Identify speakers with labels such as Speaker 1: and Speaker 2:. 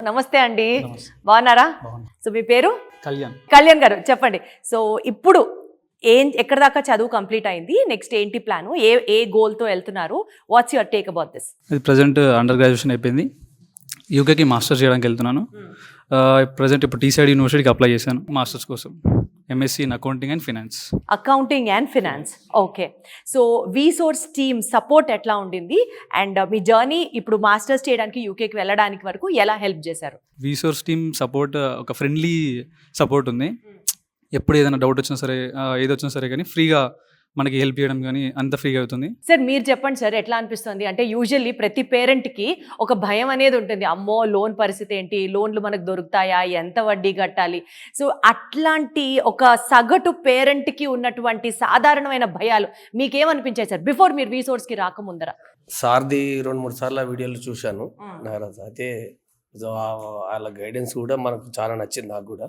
Speaker 1: నమస్తే అండి.
Speaker 2: నమస్తే.
Speaker 1: బాగున్నారా?
Speaker 2: బాగున్నా.
Speaker 1: సో మీ పేరు?
Speaker 2: కళ్యాణ్.
Speaker 1: కళ్యాణ్ గారు చెప్పండి. సో ఇప్పుడు ఎక్కడ దాకా చదువు కంప్లీట్ అయింది? నెక్స్ట్ ఏంటి ప్లాను? ఏ గోల్తో వెళ్తున్నారు? What's your take about this?
Speaker 2: ఇది ప్రజెంట్ అండర్ గ్రాడ్యుయేషన్ అయిపోయింది. యూకేకి మాస్టర్స్ చేయడానికి వెళ్తున్నాను. ప్రజెంట్ ఇప్పుడు టీసైడ్ యూనివర్సిటీకి అప్లై చేశాను మాస్టర్స్ కోసం. MSc in accounting and finance.
Speaker 1: Accounting and finance. Okay. So వీసోర్స్ team support ఎట్లా ఉండింది? అండ్ మీ జర్నీ ఇప్పుడు మాస్టర్స్ చేయడానికి యూకేకి వెళ్ళడానికి వరకు ఎలా హెల్ప్ చేశారు?
Speaker 2: వీసోర్స్ టీమ్ సపోర్ట్ ఒక ఫ్రెండ్లీ సపోర్ట్ ఉంది. ఎప్పుడు ఏదైనా డౌట్ వచ్చినా సరే, ఏది వచ్చినా సరే కానీ ఫ్రీగా మనకి హెల్ప్ చేయడం కానీ అంత ఫ్రీగా అవుతుంది.
Speaker 1: సార్ మీరు చెప్పండి సార్, ఎట్లా అనిపిస్తుంది? అంటే యూజువల్లీ ప్రతి పేరెంట్కి ఒక భయం అనేది ఉంటుంది. అమ్మో లోన్ పరిస్థితి ఏంటి, లోన్లు మనకు దొరుకుతాయా, ఎంత వడ్డీ కట్టాలి. సో అట్లాంటి ఒక సగటు పేరెంట్కి ఉన్నటువంటి సాధారణమైన భయాలు మీకేమనిపించాయి సార్ బిఫోర్ మీరు వీసోర్స్కి రాకముందర?
Speaker 3: సార్ది 2-3 సార్లు వీడియోలు చూశాను నాగరాజు. అయితే వాళ్ళ గైడెన్స్ కూడా మనకు చాలా నచ్చింది. నాకు కూడా